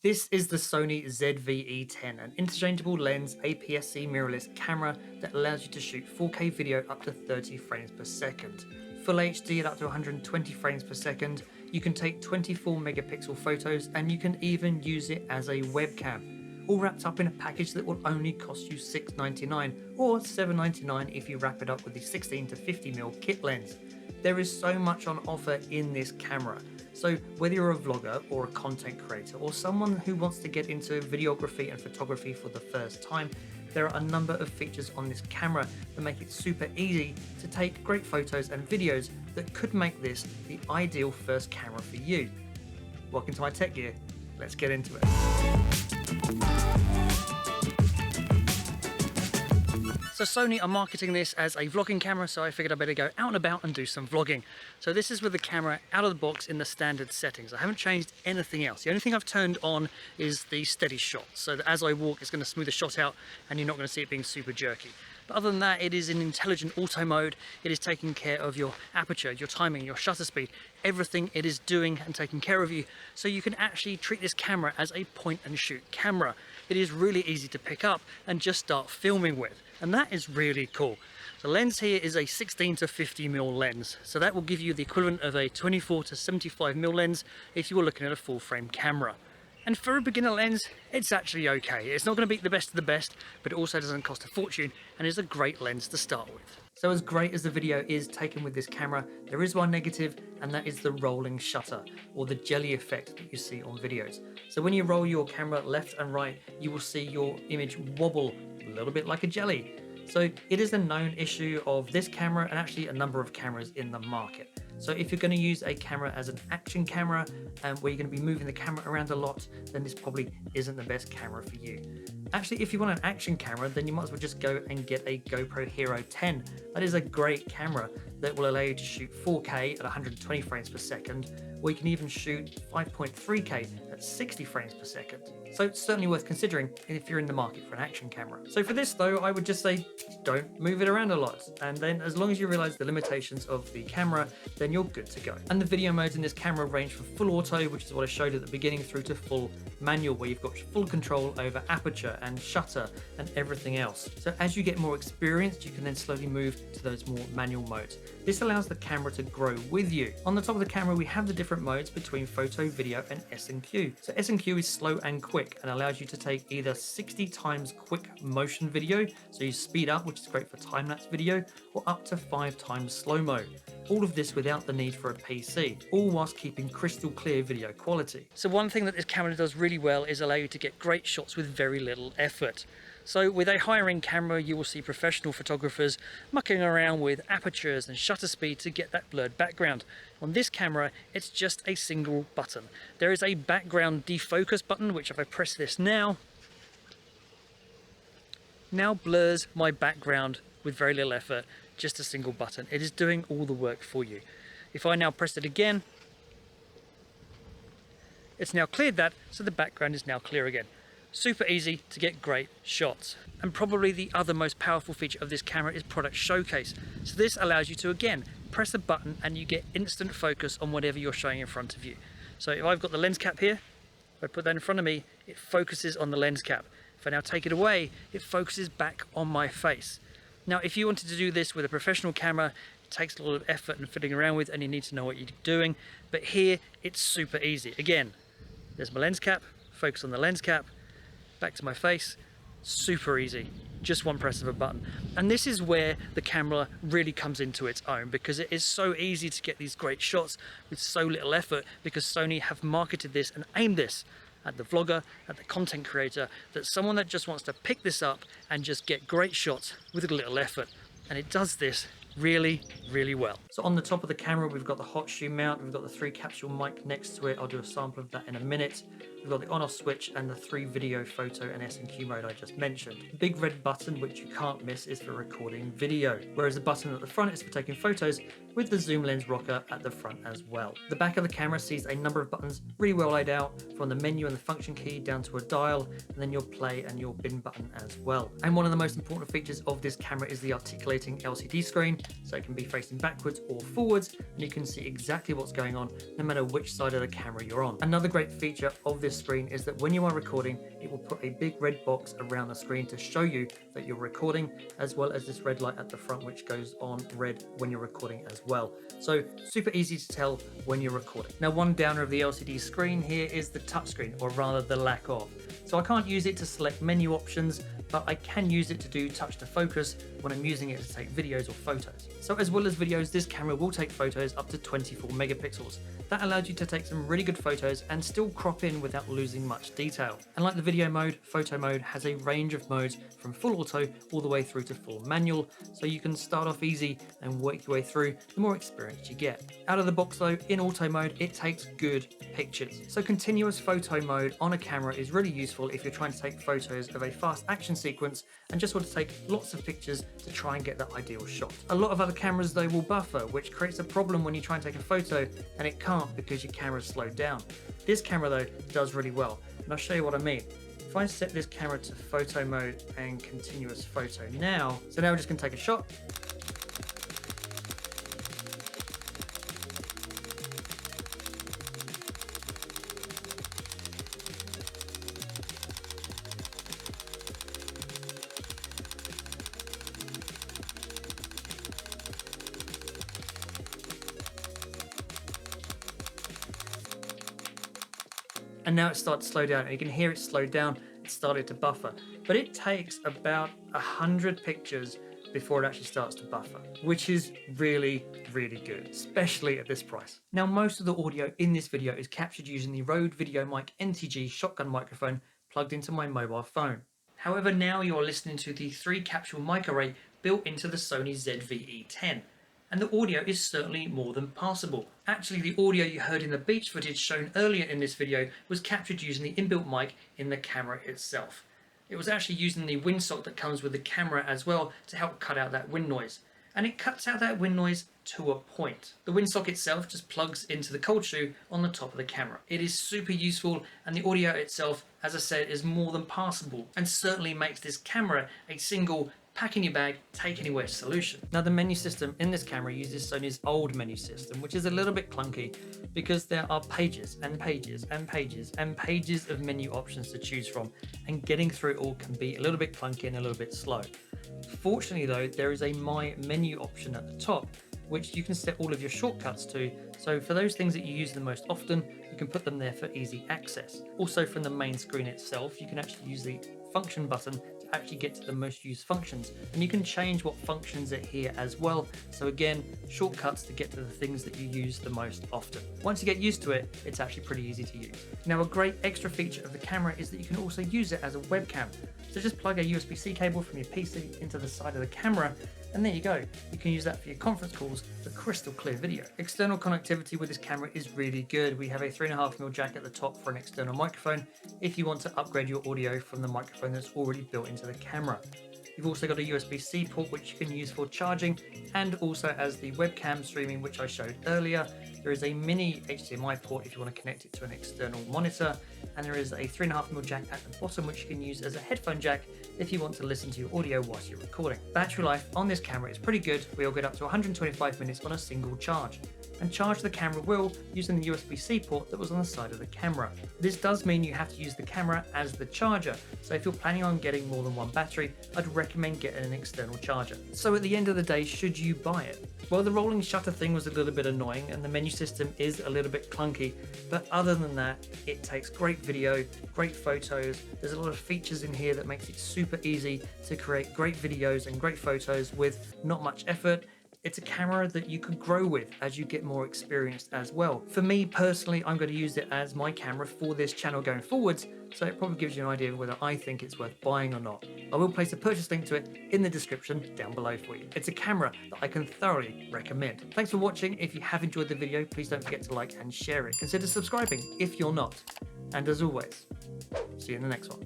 This is the Sony ZV-E10, an interchangeable lens APS-C mirrorless camera that allows you to shoot 4K video up to 30 frames per second. Full HD at up to 120 frames per second, you can take 24 megapixel photos and you can even use it as a webcam. All wrapped up in a package that will only cost you $6.99 or $7.99 if you wrap it up with the 16 to 50mm kit lens. There is so much on offer in this camera. So whether you're a vlogger or a content creator or someone who wants to get into videography and photography for the first time, there are a number of features on this camera that make it super easy to take great photos and videos that could make this the ideal first camera for you. Welcome to my tech gear. Let's get into it. So Sony are marketing this as a vlogging camera, so I figured I better go out and about and do some vlogging. So this is with the camera out of the box in the standard settings. I haven't changed anything else. The only thing I've turned on is the steady shot, so that as I walk it's going to smooth the shot out and you're not going to see it being super jerky. But other than that, it is in intelligent auto mode. It is taking care of your aperture, your timing, your shutter speed, everything it is doing and taking care of you. So you can actually treat this camera as a point and shoot camera. It is really easy to pick up and just start filming with. And that is really cool. The lens here is a 16 to 50mm lens. So that will give you the equivalent of a 24 to 75mm lens if you were looking at a full frame camera. And for a beginner lens, it's actually okay. It's not going to beat the best of the best, but it also doesn't cost a fortune and is a great lens to start with. So as great as the video is taken with this camera, there is one negative, and that is the rolling shutter, or the jelly effect that you see on videos. So when you roll your camera left and right, you will see your image wobble a little bit like a jelly. So it is a known issue of this camera and actually a number of cameras in the market. So if you're going to use a camera as an action camera and where you're going to be moving the camera around a lot, then this probably isn't the best camera for you. Actually, if you want an action camera, then you might as well just go and get a GoPro Hero 10. That is a great camera that will allow you to shoot 4K at 120 frames per second, or you can even shoot 5.3K at 60 frames per second. So it's certainly worth considering if you're in the market for an action camera. So for this though, I would just say don't move it around a lot. And then as long as you realize the limitations of the camera, then you're good to go. And the video modes in this camera range from full auto, which is what I showed at the beginning, through to full manual, where you've got full control over aperture and shutter and everything else. So as you get more experienced, you can then slowly move to those more manual modes. This allows the camera to grow with you. On the top of the camera, we have the different modes between photo, video, and S&Q. So S&Q is slow and quick and allows you to take either 60 times quick motion video, so you speed up, which is great for time-lapse video, or up to 5 times slow-mo. All of this without the need for a PC, all whilst keeping crystal clear video quality. So one thing that this camera does really well is allow you to get great shots with very little effort. So with a higher end camera, you will see professional photographers mucking around with apertures and shutter speed to get that blurred background. On this camera, it's just a single button. There is a background defocus button, which if I press this now blurs my background with very little effort, just a single button. It is doing all the work for you. If I now press it again, it's now cleared that, so the background is now clear again. Super easy to get great shots. And probably the other most powerful feature of this camera is product showcase. So this allows you to, again, press a button and you get instant focus on whatever you're showing in front of you. So if I've got the lens cap here, if I put that in front of me, it focuses on the lens cap. If I now take it away, it focuses back on my face. Now, if you wanted to do this with a professional camera, it takes a lot of effort and fiddling around with, and you need to know what you're doing. But here, it's super easy. Again, there's my lens cap, focus on the lens cap, back to my face, super easy, just one press of a button. And this is where the camera really comes into its own, because it is so easy to get these great shots with so little effort, because Sony have marketed this and aimed this at the vlogger, at the content creator, that someone that just wants to pick this up and just get great shots with a little effort. And it does this really, really well. So on the top of the camera, we've got the hot shoe mount, we've got the 3 capsule mic next to it. I'll do a sample of that in a minute. We've got the on-off switch and the 3 video, photo, and S&Q mode I just mentioned. The big red button, which you can't miss, is for recording video, whereas the button at the front is for taking photos, with the zoom lens rocker at the front as well. The back of the camera sees a number of buttons really well laid out, from the menu and the function key down to a dial, and then your play and your bin button as well. And one of the most important features of this camera is the articulating LCD screen, so it can be facing backwards or forwards, and you can see exactly what's going on no matter which side of the camera you're on. Another great feature of this this screen is that when you are recording, it will put a big red box around the screen to show you that you're recording, as well as this red light at the front which goes on red when you're recording as well. So super easy to tell when you're recording. Now, one downer of the LCD screen here is the touchscreen, or rather the lack of. So I can't use it to select menu options, but I can use it to do touch to focus when I'm using it to take videos or photos. So as well as videos, this camera will take photos up to 24 megapixels. That allows you to take some really good photos and still crop in without losing much detail. And like the video mode, photo mode has a range of modes from full auto all the way through to full manual, so you can start off easy and work your way through the more experience you get. Out of the box though, in auto mode, it takes good pictures. So continuous photo mode on a camera is really useful if you're trying to take photos of a fast action sequence and just want to take lots of pictures to try and get that ideal shot. A lot of other cameras though will buffer, which creates a problem when you try and take a photo and it can't because your camera's slowed down. This camera though does really well, and I'll show you what I mean. If I set this camera to photo mode and continuous photo now, so now we're just gonna take a shot. And now it started to slow down, and you can hear it slow down. It started to buffer, but it takes about 100 pictures before it actually starts to buffer, which is really, really good, especially at this price. Now, most of the audio in this video is captured using the Rode VideoMic NTG shotgun microphone plugged into my mobile phone. However, now you're listening to the 3-capsule mic array built into the Sony ZV-E10. And the audio is certainly more than passable. Actually, the audio you heard in the beach footage shown earlier in this video was captured using the inbuilt mic in the camera itself. It was actually using the windsock that comes with the camera as well to help cut out that wind noise. And it cuts out that wind noise to a point. The windsock itself just plugs into the cold shoe on the top of the camera. It is super useful, and the audio itself, as I said, is more than passable and certainly makes this camera a single pack in your bag, take anywhere solution. Now, the menu system in this camera uses Sony's old menu system, which is a little bit clunky because there are pages and pages and pages and pages of menu options to choose from, and getting through it all can be a little bit clunky and a little bit slow. Fortunately though, there is a My Menu option at the top, which you can set all of your shortcuts to, so for those things that you use the most often, you can put them there for easy access. Also, from the main screen itself, you can actually use the function button to actually get to the most used functions, and you can change what functions are here as well. So again, shortcuts to get to the things that you use the most often. Once you get used to it, it's actually pretty easy to use. Now, a great extra feature of the camera is that you can also use it as a webcam. So just plug a USB-C cable from your PC into the side of the camera, and there you go. You can use that for your conference calls for crystal clear video. External connectivity with this camera is really good. We have a 3.5mm jack at the top for an external microphone if you want to upgrade your audio from the microphone that's already built into the camera. You've also got a USB-C port which you can use for charging, and also as the webcam streaming which I showed earlier. There is a mini HDMI port if you want to connect it to an external monitor, and there is a 3.5mm jack at the bottom which you can use as a headphone jack if you want to listen to your audio whilst you're recording. Battery life on this camera is pretty good. We'll get up to 125 minutes on a single charge, and charge the camera will using the USB-C port that was on the side of the camera. This does mean you have to use the camera as the charger, so if you're planning on getting more than one battery, I'd recommend getting an external charger. So at the end of the day, should you buy it? Well, the rolling shutter thing was a little bit annoying, and the menu system is a little bit clunky, but other than that, it takes great video, great photos. There's a lot of features in here that makes it super easy to create great videos and great photos with not much effort. It's a camera that you could grow with as you get more experienced as well. For me personally, I'm going to use it as my camera for this channel going forwards, so it probably gives you an idea of whether I think it's worth buying or not. I will place a purchase link to it in the description down below for you. It's a camera that I can thoroughly recommend. Thanks for watching. If you have enjoyed the video, please don't forget to like and share it. Consider subscribing if you're not. And as always, see you in the next one.